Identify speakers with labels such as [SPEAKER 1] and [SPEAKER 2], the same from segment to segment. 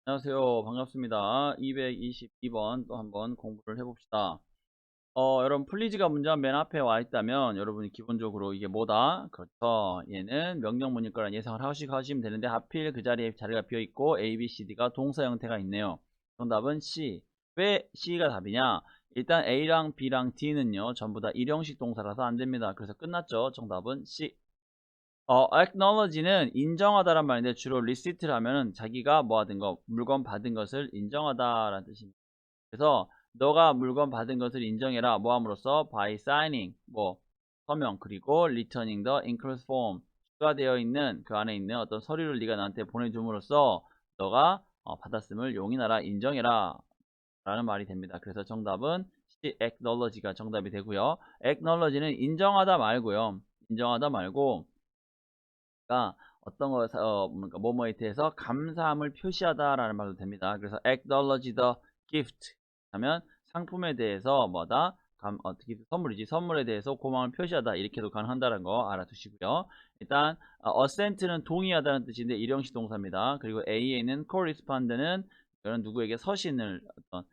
[SPEAKER 1] 안녕하세요. 반갑습니다. 222번 또 한번 공부를 해봅시다. 여러분 플리즈가 문제가 맨 앞에 와 있다면 여러분이 기본적으로 이게 뭐다? 그렇죠. 얘는 명령문일 거란 예상을 하시면 되는데 하필 그 자리에 자리가 비어 있고 A, B, C, D가 동사 형태가 있네요. 정답은 C. 왜 C가 답이냐? 일단 A랑 B랑 D는요 전부 다 일형식 동사라서 안 됩니다. 그래서 끝났죠. 정답은 C. acknowledge는 인정하다란 말인데 주로 receipt를 하면은 자기가 뭐 하든 거, 물건 받은 것을 인정하다라는 뜻입니다. 그래서 너가 물건 받은 것을 인정해라. 뭐 함으로써 by signing, 뭐 서명 그리고 returning the enclosed form 추가되어 있는 그 안에 있는 어떤 서류를 네가 나한테 보내줌으로써 너가 받았음을 용인하라, 인정해라 라는 말이 됩니다. 그래서 정답은 C, acknowledge가 정답이 되고요. acknowledge는 인정하다 말고요. 인정하다 말고 가 어떤 거 뭔가 뭐뭐에 대해서 감사함을 표시하다라는 말도 됩니다. 그래서 acknowledge the gift 하면 상품에 대해서 뭐다 어떻게 선물이지 선물에 대해서 고마움을 표시하다 이렇게도 가능한다는 거 알아두시고요. 일단 assent는 동의하다는 뜻인데 일형식 동사입니다. 그리고 a에는 correspond는 이런 누구에게 서신을 어떤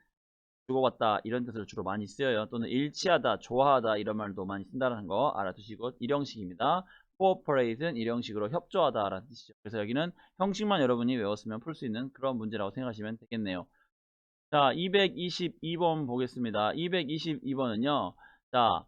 [SPEAKER 1] 주고받다 이런 뜻으로 주로 많이 쓰여요. 또는 일치하다, 좋아하다 이런 말도 많이 쓴다는 거 알아두시고 일형식입니다. cooperate는 일형식으로 협조하다라는 뜻이죠. 그래서 여기는 형식만 여러분이 외웠으면 풀 수 있는 그런 문제라고 생각하시면 되겠네요. 자, 222번 보겠습니다. 222번은요. 자,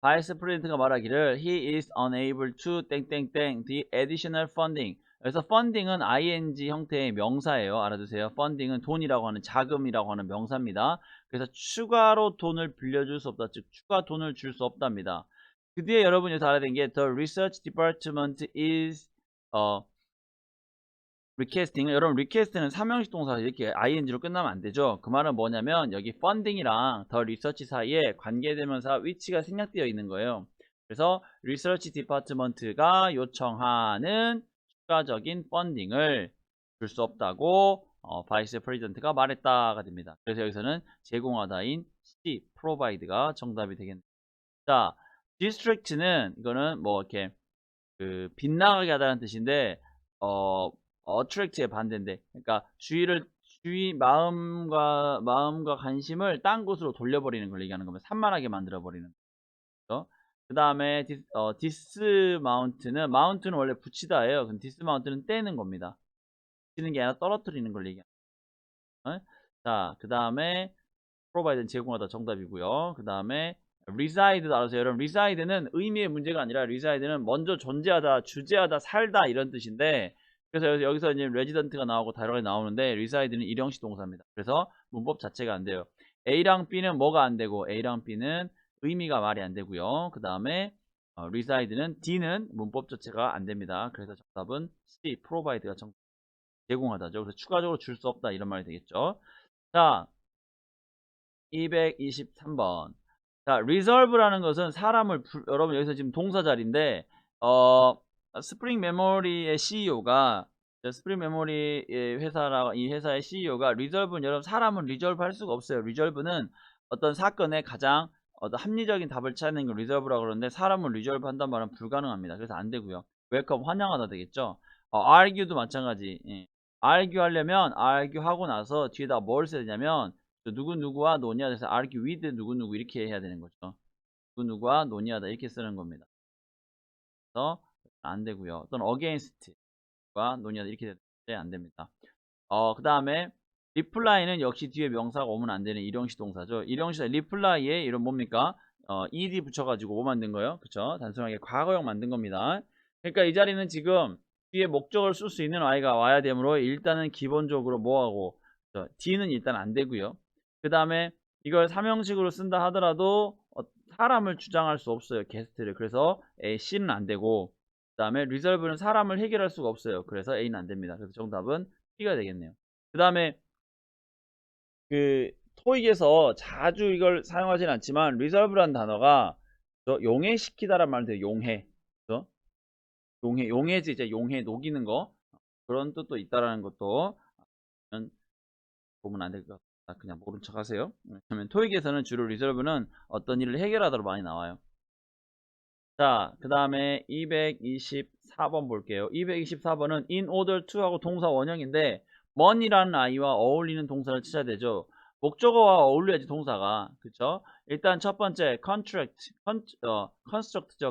[SPEAKER 1] 바이스 프레지던트가 말하기를 he is unable to 땡땡땡 the additional funding. 그래서 funding은 ing 형태의 명사예요. 알아두세요. funding은 돈이라고 하는 자금이라고 하는 명사입니다. 그래서 추가로 돈을 빌려줄 수 없다. 즉 추가 돈을 줄 수 없답니다. 그 뒤에 여러분이 여기서 알아야 되는 게 the research department is requesting. 여러분 request는 삼형식 동사 이렇게 ing로 끝나면 안 되죠. 그 말은 뭐냐면 여기 funding이랑 더 리서치 사이에 관계대명사 which가 생략되어 있는 거예요. 그래서 research department가 요청하는 추가적인 펀딩을 줄 수 없다고 바이스 프레지던트가 말했다가 됩니다. 그래서 여기서는 제공하다인 C, provide가 정답이 되겠네요. 자, district는 이거는 뭐 이렇게 그 빗나가게 하다는 뜻인데 attract의 반대인데 그러니까 주의 마음과 관심을 딴 곳으로 돌려버리는 걸 얘기하는 겁니다. 산만하게 만들어 버리는 거죠. 그 다음에 dismount는 mount는 원래 붙이다예요. 근데 dismount는 떼는 겁니다. 붙이는 게 아니라 떨어뜨리는 걸 얘기하는 거예요. 자, 그 다음에 provide는 제공하다 정답이고요. 그 다음에 reside도 알아서 여러분 reside는 의미의 문제가 아니라 reside는 먼저 존재하다, 주재하다, 살다 이런 뜻인데 그래서 여기서 이제 resident가 나오고 다르게 나오는데 reside는 일형식 동사입니다. 그래서 문법 자체가 안 돼요. A랑 B는 뭐가 안 되고 A랑 B는 의미가 말이 안 되고요. 그 다음에 reside는 D는 문법 자체가 안 됩니다. 그래서 정답은 C, provide가 제공하다죠. 그래서 추가적으로 줄 수 없다 이런 말이 되겠죠. 자, 223번. 자, reserve라는 것은 여러분 여기서 지금 동사 자리인데, 스프링 메모리의 CEO가, 스프링 메모리의 이 회사의 CEO가 reserve는 여러분 사람은 reserve 할 수가 없어요. reserve는 어떤 사건의 가장 어떤 합리적인 답을 찾는 걸 reserve라고 그러는데 사람은 reserve 한단 말은 불가능합니다. 그래서 안 되고요. welcome 환영하다 되겠죠. argue도 마찬가지. 예. argue 하려면 argue 하고 나서 뒤에다 뭘 써야 되냐면 누구누구와 논의하다 해서 argue with 누구누구 이렇게 해야 되는 거죠. 누구누구와 논의하다 이렇게 쓰는 겁니다. 그래서 안 되고요. 또는 against과 논의하다 이렇게 되면 안 됩니다. 그 다음에 reply는 역시 뒤에 명사가 오면 안 되는 일형식 동사죠. 일형식 reply에 이런 뭡니까? ed 붙여가지고 뭐 만든 거예요? 그쵸? 단순하게 과거형 만든 겁니다. 그러니까 이 자리는 지금 뒤에 목적을 쓸 수 있는 I가 와야 되므로 일단은 기본적으로 뭐하고 D는 일단 안 되고요. 그 다음에 이걸 삼형식으로 쓴다 하더라도 사람을 주장할 수 없어요. 게스트를. 그래서 C는 안 되고 그 다음에 reserve는 사람을 해결할 수가 없어요. 그래서 A는 안 됩니다. 그래서 정답은 B가 되겠네요. 그 다음에 그 토익에서 자주 이걸 사용하진 않지만 reserve라는 단어가 용해시키다란 말도 돼요. 용해. 그죠? 용해지 이제 용해 녹이는 거 그런 뜻도 있다라는 것도 보면 안 될 것 같다. 그냥 모른 척 하세요. 그러면 토익에서는 주로 reserve는 어떤 일을 해결하도록 많이 나와요. 자, 그 다음에 224번 볼게요. 224번은 in order to 하고 동사 원형인데 money라는 아이와 어울리는 동사를 찾아야 되죠. 목적어와 어울려야지 동사가. 그쵸? 일단 첫 번째 construct죠.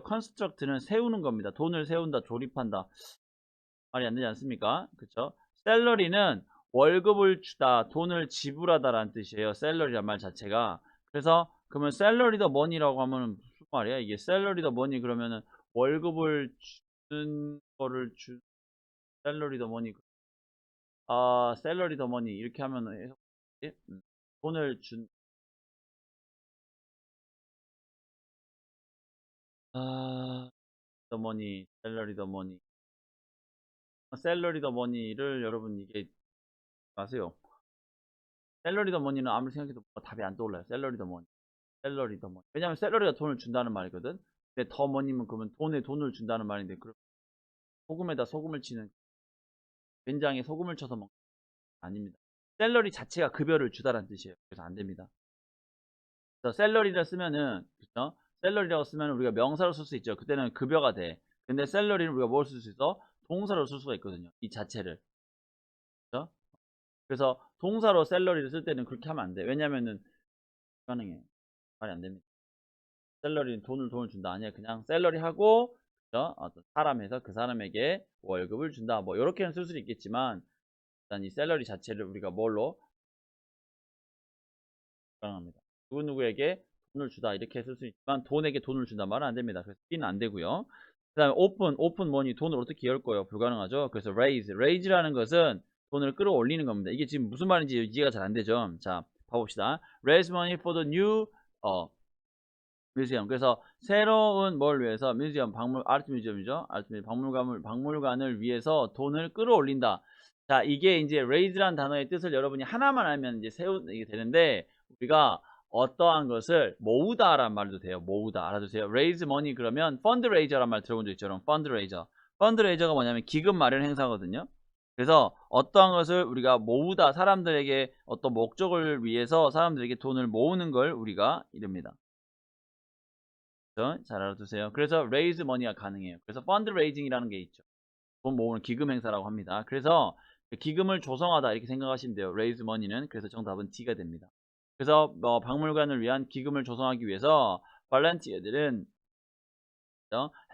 [SPEAKER 1] construct는 세우는 겁니다. 돈을 세운다, 조립한다. 말이 안 되지 않습니까? 그쵸? 셀러리는 월급을 주다, 돈을 지불하다라는 뜻이에요. 셀러리란 말 자체가. 그래서 그러면 셀러리 더 머니라고 하면은 무슨 말이야? 이게 셀러리 더 머니 그러면은 월급을 주는 거를 셀러리 더 머니 셀러리 더 머니 이렇게 하면 해석되지? 돈을 준 더 머니 셀러리 더 머니 셀러리 더 머니를 여러분 이게 아세요? 셀러리 더 머니는 아무리 생각해도 답이 안 떠올라요. 셀러리 더 머니 셀러리 더 머니 왜냐면 셀러리가 돈을 준다는 말이거든. 근데 더 머니면 그러면 돈에 돈을 준다는 말인데 그 소금에다 소금을 치는 된장에 소금을 쳐서 먹는 게 아닙니다. 셀러리 자체가 급여를 주다라는 뜻이에요. 그래서 안 됩니다. 그래서 셀러리를 쓰면은 그죠? 셀러리라고 쓰면 우리가 명사로 쓸 수 있죠. 그때는 급여가 돼. 근데 셀러리는 우리가 뭘 쓸 수 있어? 동사로 쓸 수가 있거든요. 이 자체를. 그죠? 그래서 동사로 셀러리를 쓸 때는 그렇게 하면 안 돼. 왜냐면은 불가능해. 말이 안 됩니다. 셀러리는 돈을 준다. 아니야. 그냥 셀러리 하고 그죠? 어떤 사람에서 그 사람에게 월급을 준다. 뭐 이렇게는 쓸 수도 있겠지만 일단 이 셀러리 자체를 우리가 뭘로 불가능합니다. 누구누구에게 돈을 주다 이렇게 쓸 수 있지만 돈에게 돈을 준다 말은 안 됩니다. 그래서 B는 안 되고요. 그 다음에 오픈 머니 돈을 어떻게 열 거예요? 불가능하죠. 그래서 raise라는 것은 돈을 끌어올리는 겁니다. 이게 지금 무슨 말인지 이해가 잘 안 되죠. 자 봐봅시다. raise money for the new 뮤지엄. 그래서 새로운 뭘 위해서 뮤지엄 아트 뮤지엄이죠. 박물관을 위해서 돈을 끌어올린다. 자, 이게 이제 raise란 단어의 뜻을 여러분이 하나만 알면 이제 세우게 되는데 우리가 어떠한 것을 모으다란 말도 돼요. 모으다. 알아두세요. raise money 그러면 fundraiser란 말 들어본 적 있죠. 그럼 fundraiser. fundraiser가 뭐냐면 기금 마련 행사거든요. 그래서 어떠한 것을 우리가 모으다 사람들에게 어떤 목적을 위해서 사람들에게 돈을 모으는 걸 우리가 이릅니다. 잘 알아두세요. 그래서 raise money가 가능해요. 그래서 fundraising이라는 게 있죠. 돈 모으는 기금 행사라고 합니다. 그래서 기금을 조성하다 이렇게 생각하시면 돼요. raise money는. 그래서 정답은 D가 됩니다. 그래서 박물관을 위한 기금을 조성하기 위해서 발렌티어들은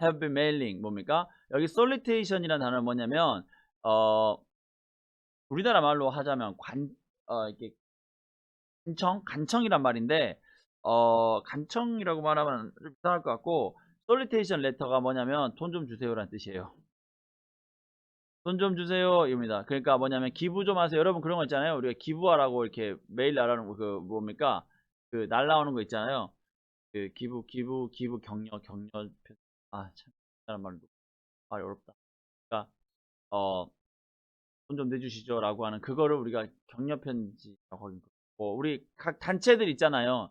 [SPEAKER 1] have been mailing 뭡니까? 여기 solicitation이라는 단어는 뭐냐면 우리나라 말로 하자면 이렇게 간청이란 말인데 간청이라고 말하면 좀 이상할 것 같고 솔리테이션 레터가 뭐냐면 돈 좀 주세요라는 뜻이에요. 돈 좀 주세요 입니다. 그러니까 뭐냐면 기부 좀 하세요. 여러분 그런 거 있잖아요. 우리가 기부하라고 이렇게 메일 날아오는 거 그 뭡니까? 그 날라오는 거 있잖아요. 그 기부 격려 참 이런 말이 어렵다. 그러니까 돈 좀 내주시죠 라고 하는 그거를 우리가 격려 편지라고 하는 거. 우리 각 단체들 있잖아요.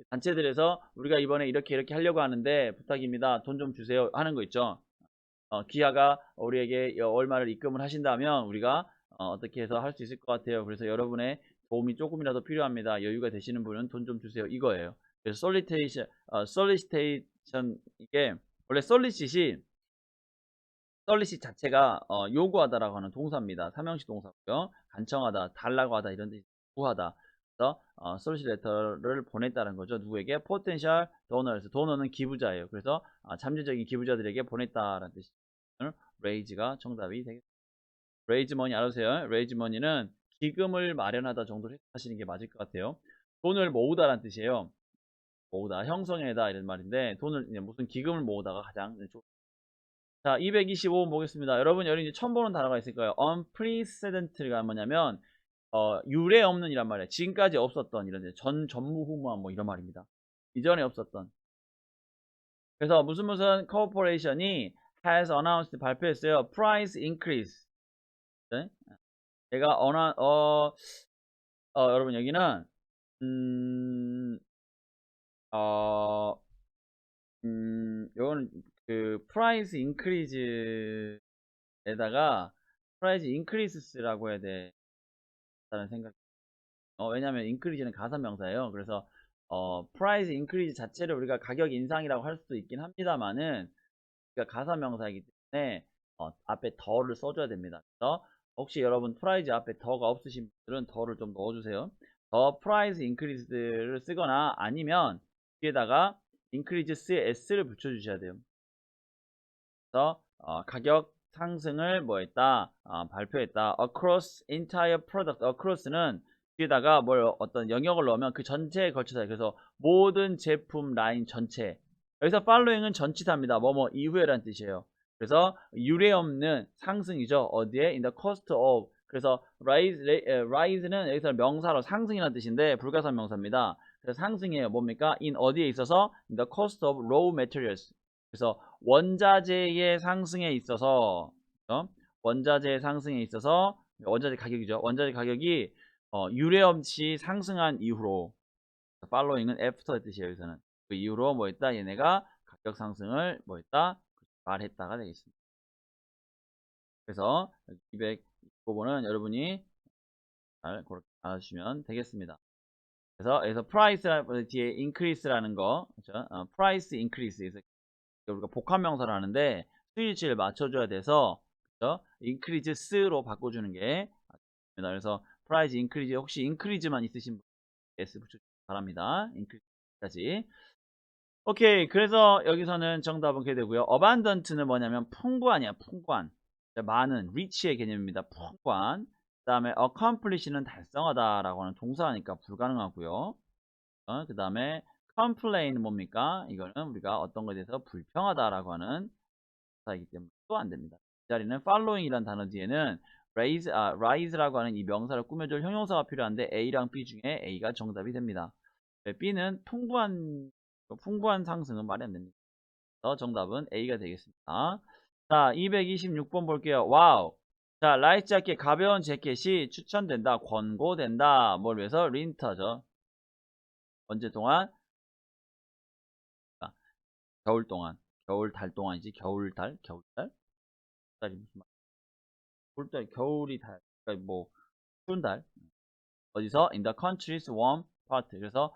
[SPEAKER 1] 단체들에서 우리가 이번에 이렇게 하려고 하는데 부탁입니다. 돈 좀 주세요 하는 거 있죠. 기아가 우리에게 얼마를 입금을 하신다면 우리가 어떻게 해서 할 수 있을 것 같아요. 그래서 여러분의 도움이 조금이라도 필요합니다. 여유가 되시는 분은 돈 좀 주세요. 이거예요. 그래서 솔리테이션 이게 원래 솔리시 자체가 요구하다라고 하는 동사입니다. 삼형식 동사고요. 간청하다, 달라고 하다 이런 뜻이 구하다. 그래서 솔리시 레터를 보냈다는 거죠. 누구에게? 포텐셜 도너스. 도너는 기부자예요. 그래서 잠재적인 기부자들에게 보냈다라는 뜻이죠. 레이즈가 정답이 되겠습니다. 레이즈 머니 알아주세요. 레이즈 머니는 기금을 마련하다 정도로 하시는 게 맞을 것 같아요. 돈을 모으다라는 뜻이에요. 모으다, 형성해다 이런 말인데 돈을 무슨 기금을 모으다가 가장 자, 225번 보겠습니다. 여러분, 여기 이제 처음 보는 단어가 있을 거예요. unprecedented가 뭐냐면, 유례 없는 이란 말이에요. 지금까지 없었던 이런, 전무후무한 뭐 이런 말입니다. 이전에 없었던. 그래서 무슨 corporation이 has announced 발표했어요. price increase. 네? 얘가 여러분 여기는 음, 어, 요거는 그 price increase에다가 price increases라고 해야 되다는 생각. 왜냐하면 increase는 가사명사예요. 그래서 price increase 자체를 우리가 가격 인상이라고 할 수도 있긴 합니다만은 그러니까 가사명사이기 때문에 앞에 더를 써줘야 됩니다. 그래서 혹시 여러분 프라이즈 앞에 더가 없으신 분들은 더를 좀 넣어주세요. 더 프라이즈 인크리즈를 쓰거나 아니면 뒤에다가 인크리즈스의 s를 붙여주셔야 돼요. 그래서 가격 상승을 뭐 했다? 발표했다. across entire product. across는 뒤에다가 뭘 어떤 영역을 넣으면 그 전체에 걸쳐서 해요. 그래서 모든 제품 라인 전체. 여기서 following은 전치사입니다. 뭐뭐 이후에란 뜻이에요. 그래서 유례없는 상승이죠. 어디에? in the cost of. 그래서 rise는 여기서 명사로 상승이라는 뜻인데 불가산 명사입니다. 그래서 상승이에요. 뭡니까? in 어디에 있어서? in the cost of raw materials. 그래서 원자재의 상승에 있어서 원자재 상승에 있어서 원자재 가격이죠. 원자재 가격이 유례없이 상승한 이후로 following은 after의 뜻이에요. 여기서는 그 이후로 뭐 했다? 얘네가 가격 상승을 뭐 했다? 말했다가 되겠습니다. 그래서 225번은 여러분이 잘 그렇게 알아주시면 되겠습니다. 그래서 여기서 price 뒤에 increase라는 거, 그렇죠? price increase. 우리가 복합명사를 하는데 수일치를 맞춰줘야 돼서 그렇죠? increases로 바꿔주는 게 맞습니다. 그래서 price increase 혹시 increase만 있으신 분 s 붙여주시기 바랍니다. increase까지. 오케이. 그래서 여기서는 정답은 그게 되고요. abundant는 뭐냐면 풍부한이야. 풍부한. 많은 rich의 개념입니다. 풍부한. 그 다음에 accomplish는 달성하다라고 하는 동사니까 불가능하고요. 그 다음에 complain은 뭡니까? 이거는 우리가 어떤 것에 대해서 불평하다라고 하는 동사이기 때문에 또 안 됩니다. 이 자리는 following이라는 단어 뒤에는 rise라고 하는 이 명사를 꾸며줄 형용사가 필요한데 A랑 B 중에 A가 정답이 됩니다. B는 풍부한 상승은 말이 안 됩니다. 그래서 정답은 A가 되겠습니다. 자, 226번 볼게요. 와우. 자, 라이트 자켓, 가벼운 재킷이 추천된다, 권고된다. 뭘 위해서? 린터죠. 언제 동안? 아, 겨울 동안. 겨울 달 동안이지. 겨울 달? 겨울 달? 달이 무슨 말? 겨울 달, 겨울이 달. 그러니까 뭐 추운 달. 어디서? In the country's warm part. 그래서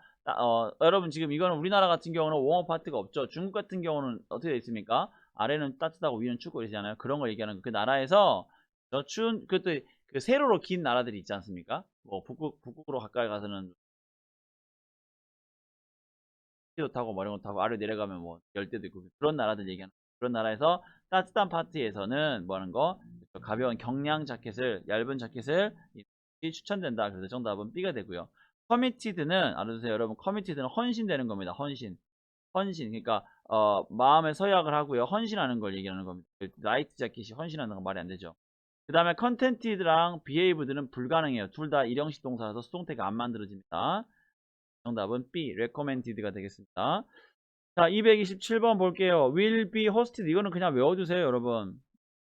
[SPEAKER 1] 여러분 지금 이거는 우리나라 같은 경우는 warm part가 없죠. 중국 같은 경우는 어떻게 되어 있습니까? 아래는 따뜻하고 위는 춥고 이러잖아요. 그런 걸 얘기하는 거. 그 나라에서 저 추운 그것도 그 세로로 긴 나라들이 있지 않습니까? 뭐 북극으로 가까이 가서는 스키도 타고 뭐 이런 거 타고 아래 내려가면 뭐 열대도 있고 그런 나라들 얘기하는 그런 나라에서 따뜻한 파트에서는 뭐 하는 거 가벼운 경량 자켓을 얇은 자켓을 추천된다. 그래서 정답은 B가 되고요. 커미티드는 알아두세요. 여러분 커미티드는 헌신되는 겁니다. 헌신 그러니까 마음의 서약을 하고요. 헌신하는 걸 얘기하는 겁니다. 라이트 자켓이 헌신하는 건 말이 안 되죠. 그 다음에 컨텐티드랑 비헤이브드는 불가능해요. 둘 다 일형식 동사라서 수동태가 안 만들어집니다. 정답은 B, recommended가 되겠습니다. 자, 227번 볼게요. will be hosted. 이거는 그냥 외워주세요, 여러분.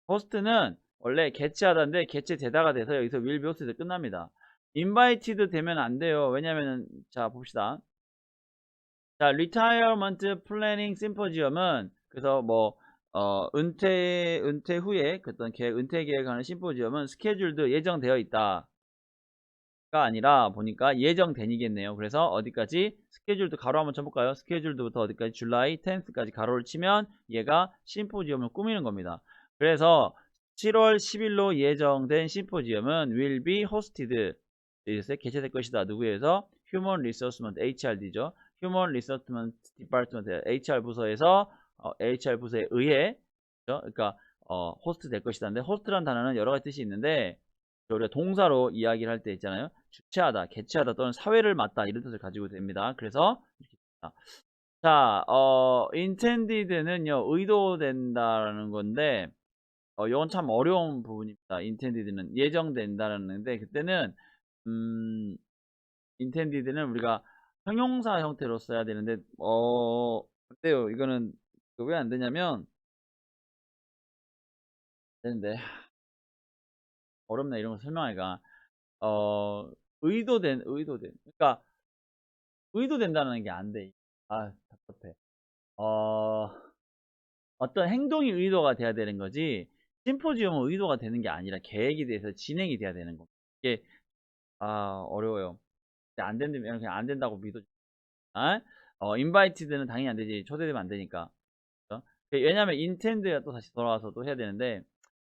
[SPEAKER 1] host는 원래 개최하다인데 개최되다가 돼서 여기서 will be hosted 끝납니다. invited 되면 안 돼요. 왜냐면은, 자, 봅시다. 자, retirement planning symposium은 그래서 뭐, 은퇴 후에 어떤 은퇴 계획하는 심포지엄은 스케줄도 예정되어 있다. 가 아니라 보니까 예정된이겠네요. 그래서 어디까지 스케줄도 가로 한번 쳐볼까요? 스케줄도부터 어디까지 줄라이 10th까지 가로를 치면 얘가 심포지엄을 꾸미는 겁니다. 그래서 7월 10일로 예정된 심포지엄은 will be hosted. 이제 개최될 것이다. 누구에서? Human Resourcement HRD죠. Human Resourcement Department HR 부서에서 HR 부서에 의해 그렇죠? 그러니까 호스트 될 것이다인데 호스트란 단어는 여러 가지 뜻이 있는데 우리가 동사로 이야기를 할 때 있잖아요. 주최하다, 개최하다 또는 사회를 맡다 이런 뜻을 가지고 됩니다. 그래서 이렇게 자, intended는요 의도된다라는 건데 이건 참 어려운 부분입니다. intended는 예정된다라는 건데 그때는 intended는 우리가 형용사 형태로 써야 되는데 어때요? 이거는 왜 안 되냐면 되는데 어렵네 이런 거 설명하기가 의도된 그러니까 의도된다는 게 안 돼. 아, 답답해. 어, 어떤 행동이 의도가 돼야 되는 거지, 심포지엄은 의도가 되는 게 아니라 계획이 돼서 진행이 돼야 되는 겁니다. 이게, 어려워요. 안 된다면 그냥 안 된다고 믿어. 인바이티드는 당연히 안 되지. 초대되면 안 되니까. 그죠? 왜냐면 인텐드가 또 다시 돌아와서 또 해야 되는데,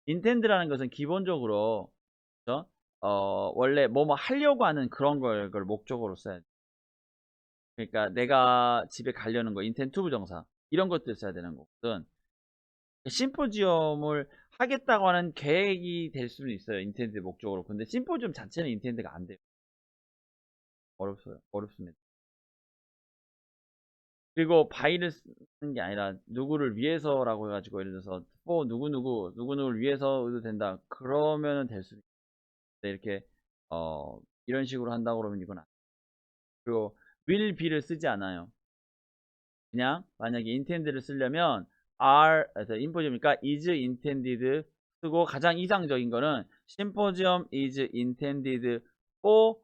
[SPEAKER 1] 인텐드라는 것은 기본적으로 그죠? 원래 뭐뭐 하려고 하는 그런 걸 목적으로 써야 돼. 그러니까 내가 집에 가려는 거, 인텐트 투 부정사 이런 것들 써야 되는 거거든. 심포지엄을 하겠다고 하는 계획이 될 수는 있어요. 인텐트의 목적으로. 근데 심포지엄 자체는 인텐트가 안 돼요. 어렵습니다. 그리고 바이를 쓰는 게 아니라 누구를 위해서라고 해가지고 예를 들어서 누구누구를 위해서 의도 된다. 그러면은 될 수 있는데 이렇게 이런 식으로 한다고 그러면 이건 안. 그리고 will be를 쓰지 않아요. 그냥 만약에 intend를 쓰려면 are 그래서 인포지엄이니까 is intended 쓰고 가장 이상적인 거는 symposium is intended for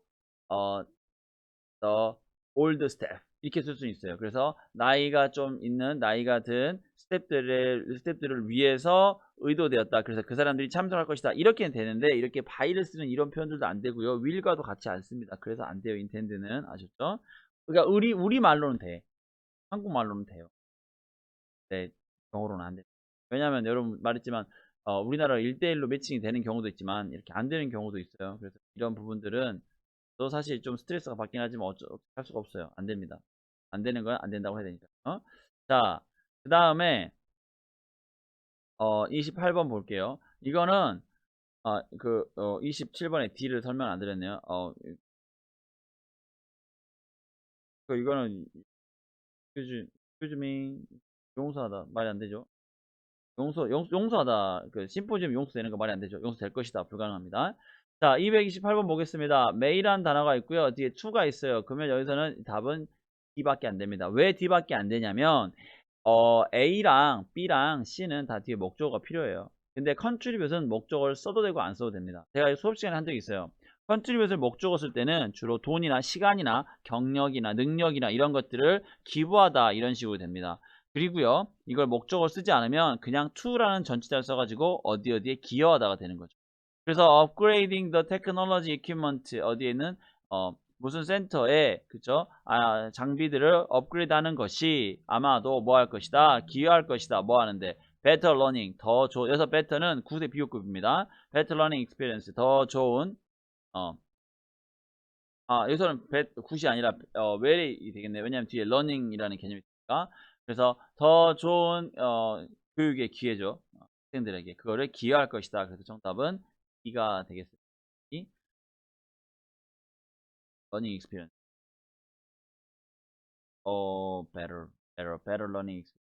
[SPEAKER 1] the old staff 이렇게 쓸 수 있어요. 그래서 나이가 좀 있는 나이가 든 스태프들을 위해서 의도되었다. 그래서 그 사람들이 참석할 것이다. 이렇게는 되는데 이렇게 by를 쓰는 이런 표현들도 안 되고요. will과도 같이 안 씁니다. 그래서 안 돼요. intend는 아셨죠? 그러니까 우리 말로는 돼. 한국말로는 돼요. 네, 영어로는 안 돼요. 왜냐하면 여러분 말했지만 우리나라 1대1로 매칭이 되는 경우도 있지만 이렇게 안 되는 경우도 있어요. 그래서 이런 부분들은 또 사실 좀 스트레스가 받긴 하지만 할 수가 없어요. 안 됩니다. 안 되는 건 안 된다고 해야 되니까. 자, 그 다음에 28번 볼게요. 이거는 27번에 D를 설명 안 드렸네요. 이거는 요즘이 용서하다 말이 안 되죠. 용서하다. 심포지엄 용서되는 거 말이 안 되죠. 용서될 것이다. 불가능합니다. 자, 228번 보겠습니다. 메이란 단어가 있고요. 뒤에 to가 있어요. 그러면 여기서는 답은 D밖에 안 됩니다. 왜 D밖에 안 되냐면, A랑 B랑 C는 다 뒤에 목적어가 필요해요. 근데 contribute은 목적어를 써도 되고 안 써도 됩니다. 제가 수업 시간에 한 적이 있어요. contribute을 목적어 쓸 때는 주로 돈이나 시간이나 경력이나 능력이나 이런 것들을 기부하다 이런 식으로 됩니다. 그리고요, 이걸 목적어를 쓰지 않으면 그냥 to라는 전치사를 써가지고 어디에 기여하다가 되는 거죠. 그래서 upgrading the technology equipment 어디에는 무슨 센터에 그죠? 장비들을 업그레이드하는 것이 아마도 뭐 할 것이다? 기여할 것이다. 뭐 하는데? better learning 여기서 better는 9세 비교급입니다. better learning experience 더 좋은 어, 여기서는 굿이 아니라 well이 되겠네요. 왜냐하면 뒤에 learning이라는 개념이 있으니까. 그래서 더 좋은 교육의 기회죠. 학생들에게 그거를 기여할 것이다. 그래서 정답은 B가 되겠습니다. learning experience. better learning experience.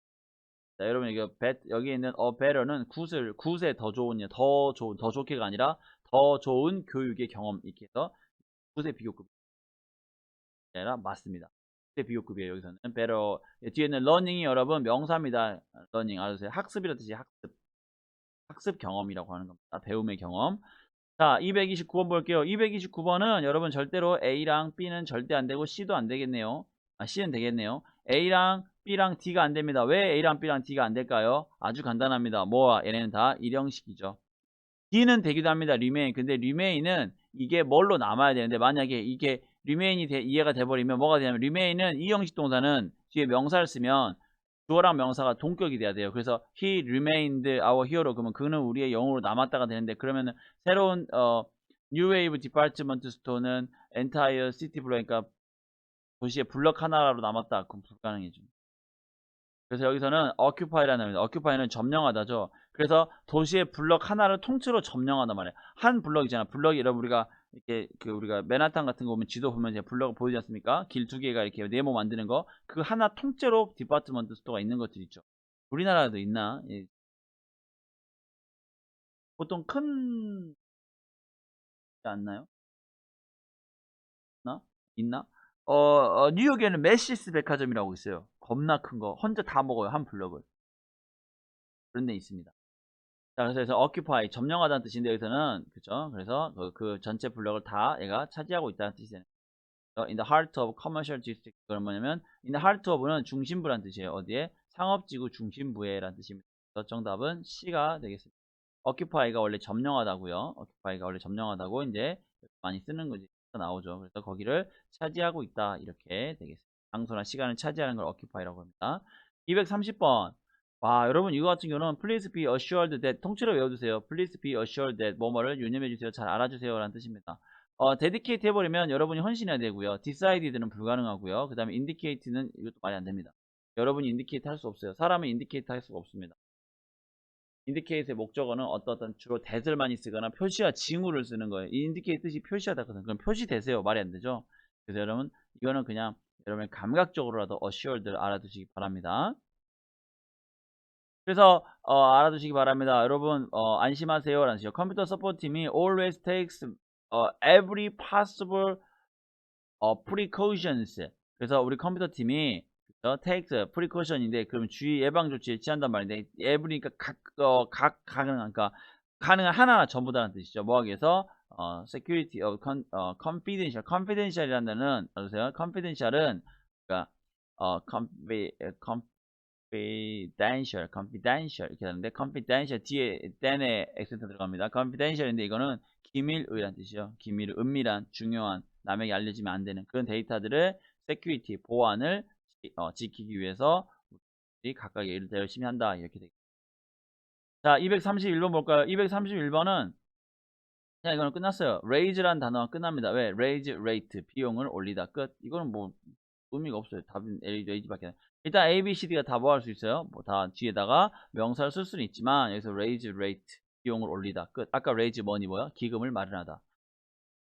[SPEAKER 1] 자, 여러분 이거 여기 있는 better는 굿에 더 좋게가 아니라 더 좋은 교육의 경험 이렇게 해서 굿의 비교급이 아니라 맞습니다. 굿의 비교급이에요. 여기서는 better 뒤에는 learning이 여러분 명사입니다. learning 알아두세요. 학습이라는 뜻이 학습 경험이라고 하는 겁니다. 배움의 경험. 자, 229번 볼게요. 229번은 여러분 절대로 A랑 B는 절대 안 되고 C도 안 되겠네요. C는 되겠네요. A랑 B랑 D가 안 됩니다. 왜 A랑 B랑 D가 안 될까요? 아주 간단합니다. 뭐와 얘네는 다 일형식이죠. D는 되기도 합니다. remain. 근데 remain은 이게 뭘로 남아야 되는데 만약에 이게 remain이 이해가 돼버리면 뭐가 되냐면 remain은 이 형식 동사는 뒤에 명사를 쓰면 주어랑 명사가 동격이 돼야 돼요. 그래서 he remained our hero 그러면 그는 우리의 영웅으로 남았다가 되는데 그러면은 새로운 New Wave Department Store는 entire city 블럭 그러니까 도시의 블럭 하나로 남았다. 그럼 불가능해져. 그래서 여기서는 occupy라는 겁니다. occupy는 점령하다죠. 그래서 도시의 블럭 하나를 통째로 점령하다 말이에요. 한 블럭이잖아. 블럭이 여러분 우리가 이렇게 우리가 맨하탄 같은 거 보면 지도 보면 이제 블럭을 보이지 않습니까? 길 두 개가 이렇게 네모 만드는 거. 그 하나 통째로 디파트먼트 스토어가 있는 것들 있죠. 우리나라도 있나? 예. 보통 큰 않나요? 나? 있나? 뉴욕에는 매시스 백화점이라고 있어요. 겁나 큰 거. 혼자 다 먹어요. 한 블럭을. 그런 데 있습니다. 자, 그래서 occupy 점령하다는 뜻인데 여기서는 그죠? 그래서 그 전체 블럭을 다 얘가 차지하고 있다는 뜻이잖아요. in the heart of commercial district 그건 뭐냐면 in the heart of는 중심부란 뜻이에요. 어디에? 상업지구 중심부에라는 뜻입니다. 그래서 정답은 C가 되겠습니다. occupy가 원래 점령하다고요. occupy가 원래 점령하다고 이제 많이 쓰는 거지 나오죠. 그래서 거기를 차지하고 있다 이렇게 되겠습니다. 장소나 시간을 차지하는 걸 occupy라고 합니다. 230번 와, 여러분 이거 같은 경우는 please be assured that 통째로 외워두세요. please be assured that 뭐뭐를 유념해주세요. 잘 알아주세요 라는 뜻입니다. dedicate 해버리면 여러분이 헌신해야 되고요. decided는 불가능하고요. 그 다음에 indicate는 이것도 말이 안 됩니다. 여러분이 indicate 할 수 없어요. 사람은 indicate 할 수가 없습니다. indicate의 목적어는 어떤 주로 that을 많이 쓰거나 표시와 징후를 쓰는 거예요. 이 indicate 뜻이 표시하다거든. 그럼 표시되세요. 말이 안 되죠. 그래서 여러분 이거는 그냥 여러분 감각적으로라도 assured를 알아두시기 바랍니다. 그래서 알아두시기 바랍니다. 여러분 안심하세요 라는 뜻이죠. 컴퓨터 서포트 팀이 always takes every possible precautions. 그래서 우리 컴퓨터 팀이 takes precaution인데 그러면 주의 예방 조치를 취한단 말인데 every니까 각 가능한 그러니까 가능한 하나하나 전부 다라는 뜻이죠. 뭐 하기 위해서 security of confidential이라는 데는 알으세요. confidential은 그러니까 confidential 이렇게 하는데 confidential 뒤에 than에 액센트 들어갑니다. confidential인데 이거는 기밀의란 뜻이죠. 기밀, 은밀한, 중요한, 남에게 알려지면 안 되는 그런 데이터들을 security, 보안을 지키기 위해서 우리 각각의 일을 더 열심히 한다 이렇게 되겠습니다. 자, 231번 볼까요? 231번은 그냥 이거는 끝났어요. raise라는 단어가 끝납니다. 왜? raise rate, 비용을 올리다 끝. 이거는 뭐 의미가 없어요. 답은 A밖에. 일단 A, B, C, D가 다 뭐 할 수 있어요? 뭐 다 뒤에다가 명사를 쓸 수는 있지만 여기서 raise rate 비용을 올리다 끝. 아까 raise money 뭐야? 기금을 마련하다.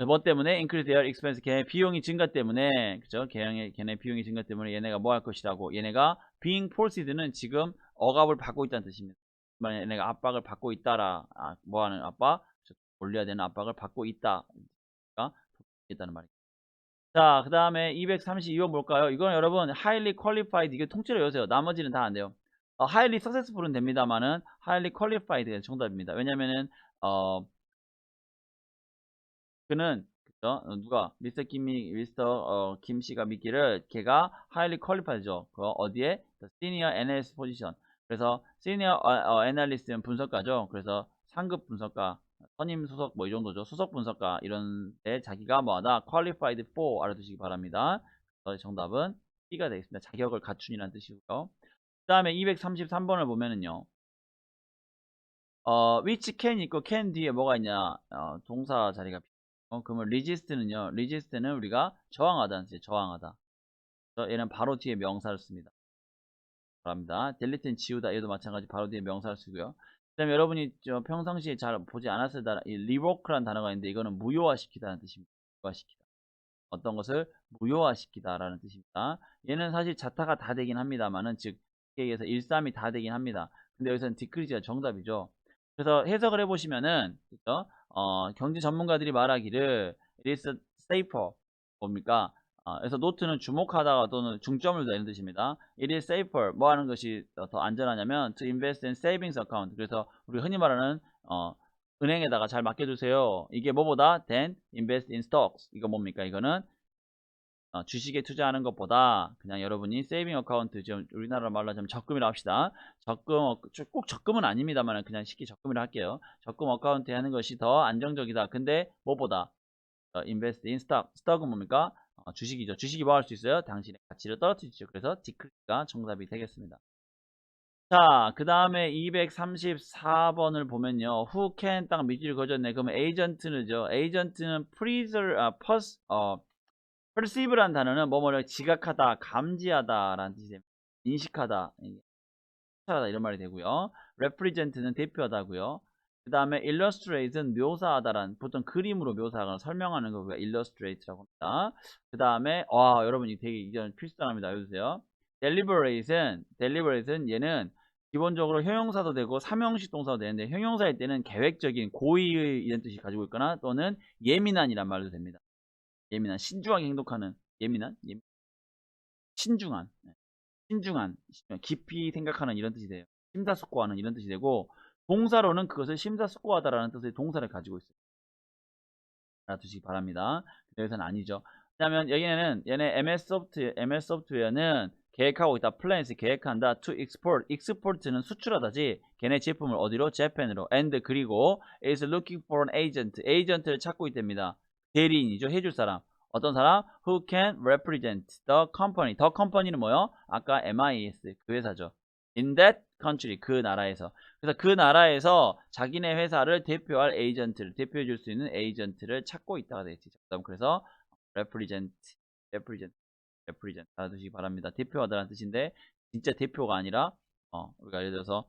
[SPEAKER 1] 뭐 때문에 increase their expense 걔네 비용이 증가 때문에 그죠? 걔네 비용이 증가 때문에 얘네가 뭐 할 것이라고 얘네가 being forced는 지금 억압을 받고 있다는 뜻입니다. 얘네가 압박을 받고 있다라 뭐 하는 압박? 올려야 되는 압박을 받고 있다. 그러니까 있다는 말이죠. 자, 그 다음에 232번 볼까요? 이건 여러분 highly qualified 이게 통째로 외우세요. 나머지는 다 안 돼요. highly successful은 됩니다만은 highly qualified가 정답입니다. 왜냐면은 그는 그죠? 누가 미스터 김 씨가 믿기를 걔가 highly qualified죠. 그 어디에 senior analyst position. 그래서 senior analyst는 분석가죠. 그래서 상급 분석가 선임 수석 뭐 이 정도죠. 수석 분석가 이런 데 자기가 뭐하다 qualified for 알아두시기 바랍니다. 그래서 정답은 B가 되겠습니다. 자격을 갖춘이라는 뜻이고요. 그 다음에 233번을 보면은요. which can 있고 can 뒤에 뭐가 있냐? 동사 자리가 그러면 resist는요. resist는 우리가 저항하다는 뜻이에요. 저항하다. 그래서 얘는 바로 뒤에 명사를 씁니다. 바랍니다. delete는 지우다. 얘도 마찬가지 바로 뒤에 명사를 쓰고요. 그 다음에 여러분이 평상시에 잘 보지 않았을 때 이 revoke라는 단어가 있는데 이거는 무효화시키다는 뜻입니다. 무효화시키다. 어떤 것을 무효화시키다라는 뜻입니다. 얘는 사실 자타가 다 되긴 합니다만은 즉 K에서 1,3이 다 되긴 합니다. 근데 여기서는 decrease가 정답이죠. 그래서 해석을 해보시면은 그죠? 경제 전문가들이 말하기를 it is safer 뭡니까? 그래서 노트는 주목하다가 또는 중점을 두다 이런 뜻입니다. It is safer 뭐 하는 것이 더 안전하냐면 to invest in savings account 그래서 우리 흔히 말하는 은행에다가 잘 맡겨두세요. 이게 뭐보다 than invest in stocks 이거 뭡니까? 이거는 주식에 투자하는 것보다 그냥 여러분이 세이빙 어카운트 좀 우리나라 말로 좀 적금이라 합시다. 적금 꼭 적금은 아닙니다만 그냥 쉽게 적금이라 할게요. 적금 어카운트에 하는 것이 더 안정적이다. 근데 뭐보다 invest in stock. 스톡은 뭡니까? 주식이죠. 주식이 뭐 할 수 있어요? 당신의 가치를 떨어뜨리죠. 그래서 decrease가 정답이 되겠습니다. 자, 그 다음에 234번을 보면요. who can 딱 밑줄 그어졌네. 그러면 agent는죠. agent는 perceive라는 단어는 뭐뭐를 지각하다, 감지하다라는 뜻이에요. 인식하다, 하다 이런 말이 되고요. represent는 대표하다고요. 그 다음에 illustrate는 묘사하다라는 보통 그림으로 묘사하거나 설명하는 거 우리가 illustrate라고 합니다. 그 다음에 여러분이 되게 이전 필수 단어입니다. 외우세요. deliberate는 얘는 기본적으로 형용사도 되고 삼형식 동사도 되는데 형용사일 때는 계획적인 고의의 이런 뜻이 가지고 있거나 또는 예민한이란 말도 됩니다. 예민한, 신중하게 행동하는 신중한, 신중한, 깊이 생각하는 이런 뜻이 돼요. 심사숙고하는 이런 뜻이 되고 동사로는 그것을 심사숙고하다라는 뜻의 동사를 가지고 있어요. 알아두시기 바랍니다. 여기서는 아니죠. 왜냐하면 여기는 얘네 MS 소프트웨어는 계획하고 있다. plans 계획한다. to export는 수출하다지. 걔네 제품을 어디로? 재팬으로. and 그리고 is looking for an agent를 찾고 있답니다. 대리인이죠. 해줄 사람. 어떤 사람? who can represent the company. the company는 뭐요? 아까 MIS 그 회사죠. in that country, 그 나라에서. 그래서 그 나라에서 자기네 회사를 대표할 에이전트를, 대표해 줄 수 있는 에이전트를 찾고 있다가 되겠지. 그래서 represent, represent 알아두시기 바랍니다. 대표하다라는 뜻인데 진짜 대표가 아니라 우리가 예를 들어서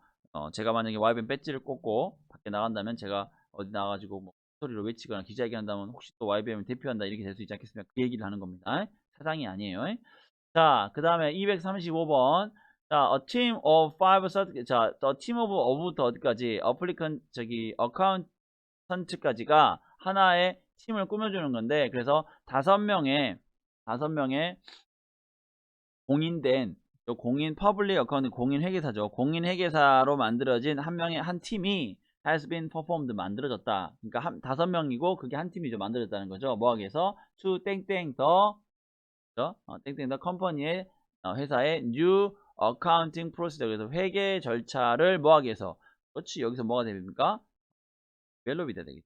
[SPEAKER 1] 제가 만약에 YBN 배지를 꽂고 밖에 나간다면 제가 어디 나가가지고 뭐 소리로 외치거나 기자회견 한다면 혹시 또 YBN을 대표한다 이렇게 될 수 있지 않겠습니까? 그 얘기를 하는 겁니다. 사장이 아니에요. 자, 그 다음에 235번. 자, a team of five, 자, a team of부터 어디까지? applicant, accountant까지가 하나의 팀을 꾸며주는 건데, 그래서 5명의 공인된, 공인 퍼블릭 어카운트, 공인 회계사죠. 공인 회계사로 만들어진 한 팀이 has been performed, 만들어졌다. 그러니까 5명이고 그게 한 팀이죠. 만들어졌다는 거죠. 뭐 하기 위해서? to 땡땡 더 땡땡 더 컴퍼니의 회사의 new accounting procedure, 그래서 회계 절차를 뭐 하기 위해서. 그렇지. 여기서 뭐가 됩니까? 벨롭이 돼야 되겠죠.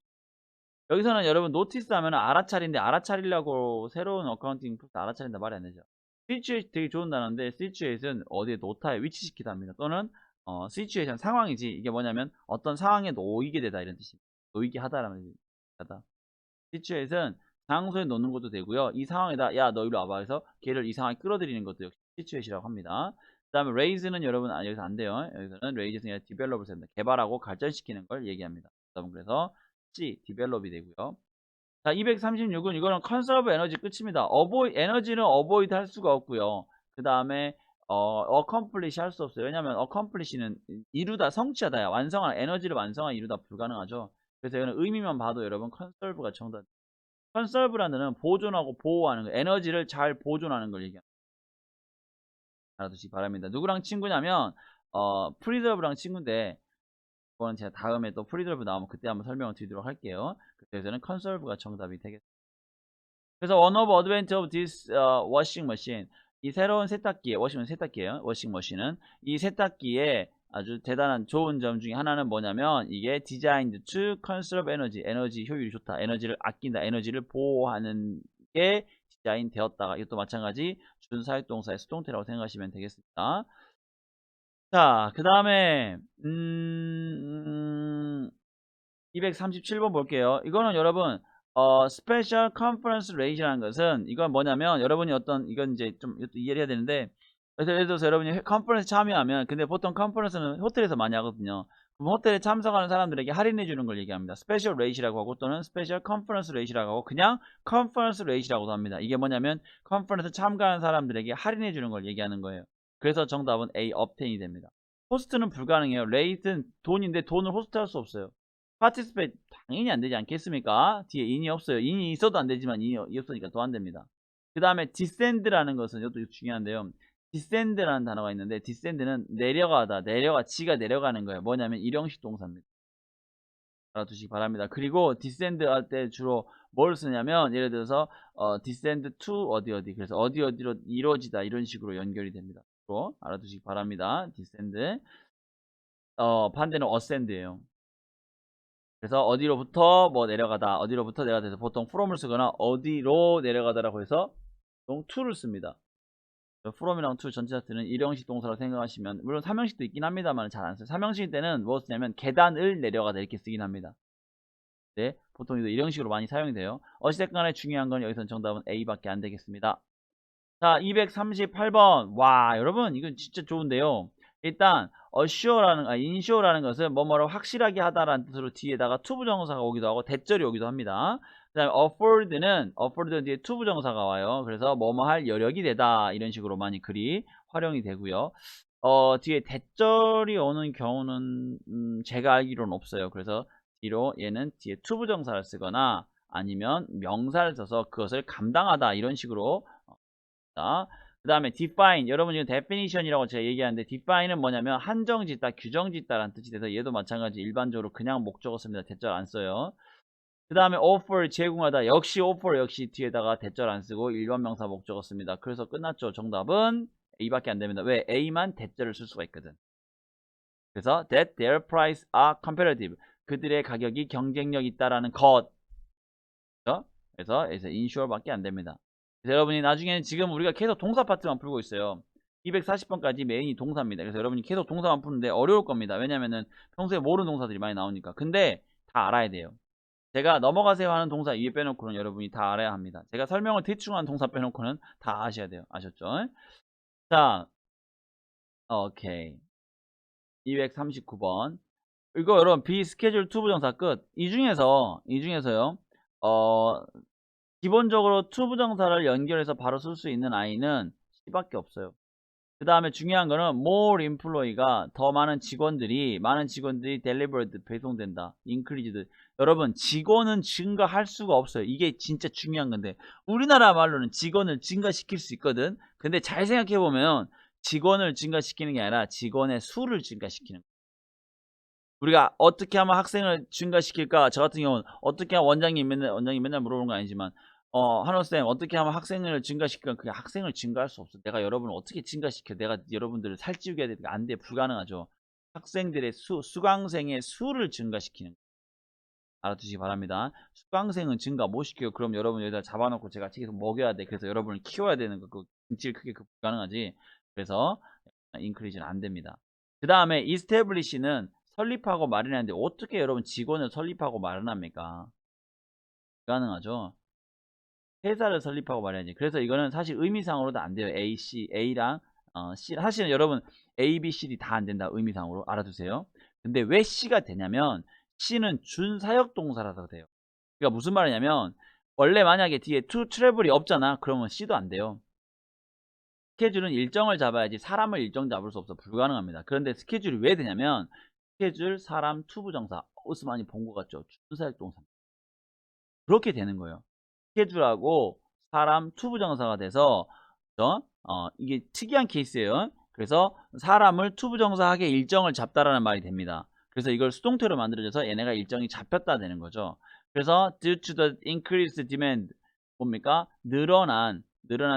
[SPEAKER 1] 여기서는 여러분 노티스 하면 알아차리인데 알아차리려고 새로운 어카운팅 프로세스 알아차린다 말이 안 되죠. 시츄에이션 되게 좋은 단어인데 시츄에이션 어디에 놓다에 위치시키다 합니다. 또는 시츄에이션 상황이지. 이게 뭐냐면 어떤 상황에 놓이게 되다 이런 뜻입니다. 놓이게 하다라는 뜻이다. 시츄에이션 장소에 놓는 것도 되고요. 이 상황에다 야 너 이리 와봐 해서 걔를 이 상황에 끌어들이는 것도 역시 시츄에이션이라고 합니다. 그 다음에 raise는 여러분 여기서 안 돼요. 여기서는 raise는 develop을 씁니다. 개발하고 발전시키는 걸 얘기합니다. 그래서 C, develop이 되고요. 자, 236은 이거는 conserve 에너지 끝입니다. 에너지는 avoid 할 수가 없고요. 그 다음에 accomplish 할 수 없어요. 왜냐면 accomplish는 이루다, 성취하다야. 완성한 에너지를 완성한 이루다 불가능하죠. 그래서 이거는 의미만 봐도 여러분 conserve가 정답. conserve라는 단어는 보존하고 보호하는 거, 에너지를 잘 보존하는 걸 얘기합니다. 알아두시기 바랍니다. 누구랑 친구냐면 preserve랑 친구인데 그거는 제가 다음에 또 프리드럽 나오면 그때 한번 설명을 드리도록 할게요. 그때에서는 컨설브가 정답이 되겠습니다. 그래서 one of advantage of this washing machine, 이 새로운 세탁기에, 워싱은 세탁기예요. 워싱머신은 이 세탁기의 아주 대단한 좋은 점 중에 하나는 뭐냐면 이게 designed to conserve energy, 에너지 효율이 좋다, 에너지를 아낀다, 에너지를 보호하는 게 디자인 되었다가, 이것도 마찬가지 준사역동사의 수동태라고 생각하시면 되겠습니다. 자, 그 다음에 237번 볼게요. 이거는 여러분 Special Conference Rate라는 것은 이건 뭐냐면 여러분이 이건 이제 좀 이해를 해야 되는데, 그래서 예를 들어서 여러분이 컨퍼런스 참여하면, 근데 보통 컨퍼런스는 호텔에서 많이 하거든요. 그럼 호텔에 참석하는 사람들에게 할인해 주는 걸 얘기합니다. Special Rate이라고 하고 또는 Special Conference Rate이라고 하고 그냥 Conference Rate이라고도 합니다. 이게 뭐냐면 컨퍼런스 참가하는 사람들에게 할인해 주는 걸 얘기하는 거예요. 그래서 정답은 A, obtain이 됩니다. 호스트는 불가능해요. 레이트는 돈인데 돈을 호스트할 수 없어요. 파티스페이트 당연히 안 되지 않겠습니까? 뒤에 인이 없어요. 인이 있어도 안 되지만 인이 없으니까 또 안 됩니다. 그 다음에 descend라는 것은 이것도 중요한데요. descend라는 단어가 있는데 descend는 내려가다, 지가 내려가는 거예요. 뭐냐면 일형식 동사입니다. 알아두시기 바랍니다. 그리고 descend 할 때 주로 뭘 쓰냐면 예를 들어서 descend to 어디 그래서 어디로 이루어지다 이런 식으로 연결이 됩니다. 알아두시기 바랍니다. descend 반대는 ascend예요. 그래서 어디로부터 뭐 내려가다, 어디로부터 내려가다 해서 보통 from을 쓰거나 어디로 내려가다라고 해서 보통 to를 씁니다. from이랑 to 전체 자체는 일형식 동사라고 생각하시면, 물론 삼형식도 있긴 합니다만 잘 안 써요. 삼형식 때는 뭐 쓰냐면 계단을 내려가다 이렇게 쓰긴 합니다. 네, 보통 이도 일형식으로 많이 사용이 돼요. 어찌됐건 간에 중요한 건 여기서는 정답은 A밖에 안 되겠습니다. 자, 238번. 와, 여러분 이건 진짜 좋은데요. 일단 insure라는 것은 뭐뭐를 확실하게 하다라는 뜻으로 뒤에다가 to 부정사가 오기도 하고 대절이 오기도 합니다. 그 다음에 afford는 뒤에 to 부정사가 와요. 그래서 뭐뭐 할 여력이 되다 이런 식으로 많이 글이 활용이 되고요. 뒤에 대절이 오는 경우는 제가 알기로는 없어요. 그래서 얘는 뒤에 to 부정사를 쓰거나 아니면 명사를 써서 그것을 감당하다 이런 식으로 그 다음에 define, 여러분 지금 definition이라고 제가 얘기하는데 define은 뭐냐면 한정짓다, 규정짓다라는 뜻이 돼서 얘도 마찬가지 일반적으로 그냥 목적어 씁니다. 대절 안 써요. 그 다음에 offer, 제공하다, 역시 offer 역시 뒤에다가 대절 안 쓰고 일반 명사 목적어 씁니다. 그래서 끝났죠. 정답은 A밖에 안 됩니다. 왜? A만 대절을 쓸 수가 있거든. 그래서 that their price are competitive, 그들의 가격이 경쟁력 있다라는 것. 그래서 ensure 밖에 안 됩니다. 그래서 여러분이 나중에는 지금 우리가 계속 동사 파트만 풀고 있어요. 240번까지 메인이 동사입니다. 그래서 여러분이 계속 동사만 푸는데 어려울 겁니다. 왜냐면은 평소에 모르는 동사들이 많이 나오니까. 근데 다 알아야 돼요. 제가 넘어가세요 하는 동사 위에 빼놓고는 여러분이 다 알아야 합니다. 제가 설명을 대충 하는 동사 빼놓고는 다 아셔야 돼요. 아셨죠? 자, 오케이. 239번. 이거 여러분 비스케줄 투 부정사 끝. 이 중에서요. 어, 기본적으로 투 부정사를 연결해서 바로 쓸 수 있는 아이는 C밖에 없어요. 그 다음에 중요한 거는 more employee가 더 많은 직원들이 delivered 배송된다. increased. 여러분 직원은 증가할 수가 없어요. 이게 진짜 중요한 건데 우리나라 말로는 직원을 증가시킬 수 있거든. 근데 잘 생각해 보면 직원을 증가시키는 게 아니라 직원의 수를 증가시키는 거예요. 우리가 어떻게 하면 학생을 증가시킬까? 저 같은 경우는 어떻게 하면 원장님 맨날 물어보는 건 아니지만 한호쌤 어떻게 하면 학생을 증가시킬까? 그게 학생을 증가할 수 없어. 내가 여러분을 어떻게 증가시켜? 내가 여러분들을 살찌우게 해야 돼? 안 돼. 불가능하죠. 학생들의 수강생의 수를 증가시키는 거. 알아두시기 바랍니다. 수강생은 증가 못 시켜요. 그럼 여러분 여기다 잡아놓고 제가 계속 먹여야 돼. 그래서 여러분을 키워야 되는 거. 그 등치를 크게 불가능하지. 그래서 인크리즈는 안 됩니다. 그 다음에 establish는 설립하고 마련하는데 어떻게 여러분 직원을 설립하고 마련합니까? 불가능하죠. 회사를 설립하고 마련하지. 그래서 이거는 사실 의미상으로도 안 돼요. A, C, A랑 C. 사실은 여러분 A, B, C, D 다 안 된다. 의미상으로 알아두세요. 근데 왜 C가 되냐면 C는 준사역 동사라서 돼요. 그러니까 무슨 말이냐면 원래 만약에 뒤에 to travel이 없잖아. 그러면 C도 안 돼요. 스케줄은 일정을 잡아야지 사람을 일정 잡을 수 없어. 불가능합니다. 그런데 스케줄이 왜 되냐면 스케줄, 사람, 투부정사. 어디서 많이 본 것 같죠? 준사역 동사. 그렇게 되는 거예요. 스케줄하고 사람, 투부정사가 돼서 이게 특이한 케이스예요. 그래서 사람을 투부정사하게 일정을 잡다라는 말이 됩니다. 그래서 이걸 수동태로 만들어져서 얘네가 일정이 잡혔다 되는 거죠. 그래서 due to the increased demand 뭡니까? 늘어난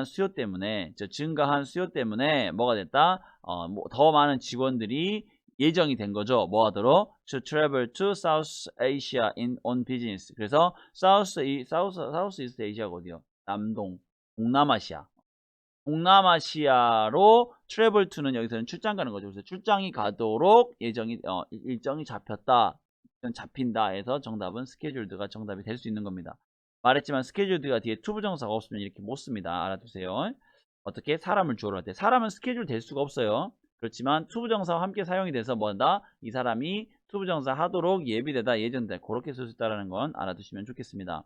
[SPEAKER 1] 수요 때문에 증가한 수요 때문에 뭐가 됐다? 더 많은 직원들이 예정이 된 거죠. 뭐 하도록? To travel to South Asia on business. 그래서 South East Asia가 어디요? 동남아시아. 동남아시아로 travel to는 여기서는 출장 가는 거죠. 그래서 출장이 가도록 일정이 잡혔다. 잡힌다 해서 정답은 scheduled가 정답이 될 수 있는 겁니다. 말했지만 scheduled가 뒤에 to 부정사가 없으면 이렇게 못 씁니다. 알아두세요. 어떻게? 사람을 주어로 할 때. 사람은 schedule 될 수가 없어요. 그렇지만 to 부정사와 함께 사용이 돼서 뭐다? 이 사람이 to 부정사 하도록 예비되다, 예정되다. 그렇게 쓸 수 있다는 건 알아두시면 좋겠습니다.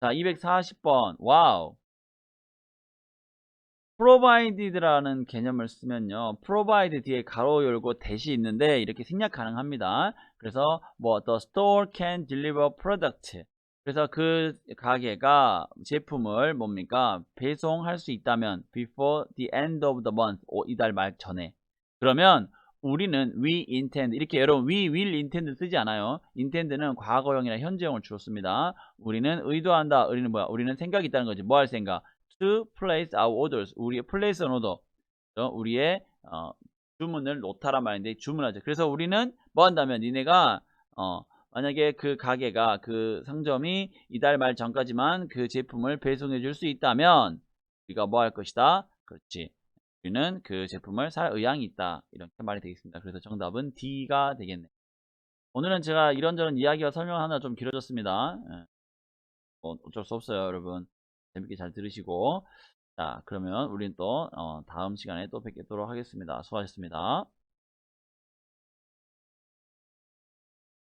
[SPEAKER 1] 자, 240번. 와우. provided라는 개념을 쓰면요. provide 뒤에 가로 열고 대시 있는데 이렇게 생략 가능합니다. 그래서 뭐 the store can deliver product. 그래서 그 가게가 제품을 뭡니까? 배송할 수 있다면 before the end of the month. 이달 말 전에. 그러면 우리는 we intend 이렇게 여러분 we will intend 쓰지 않아요. intend는 과거형이나 현재형을 주로 씁니다. 우리는 의도한다. 우리는 뭐야? 우리는 생각이 있다는 거지. 뭐 할 생각? to place our orders. 우리의 place an order. 우리의 주문을 놓다란 말인데 주문하죠. 그래서 우리는 뭐 한다면 니네가 만약에 그 가게가 그 상점이 이달 말 전까지만 그 제품을 배송해 줄 수 있다면 우리가 뭐 할 것이다. 그렇지. 우리는 그 제품을 살 의향이 있다. 이렇게 말이 되겠습니다. 그래서 정답은 D가 되겠네. 오늘은 제가 이런저런 이야기와 설명 하나 좀 길어졌습니다. 어쩔 수 없어요, 여러분. 재밌게 잘 들으시고. 자, 그러면 우리는 또 다음 시간에 또 뵙도록 하겠습니다. 수고하셨습니다.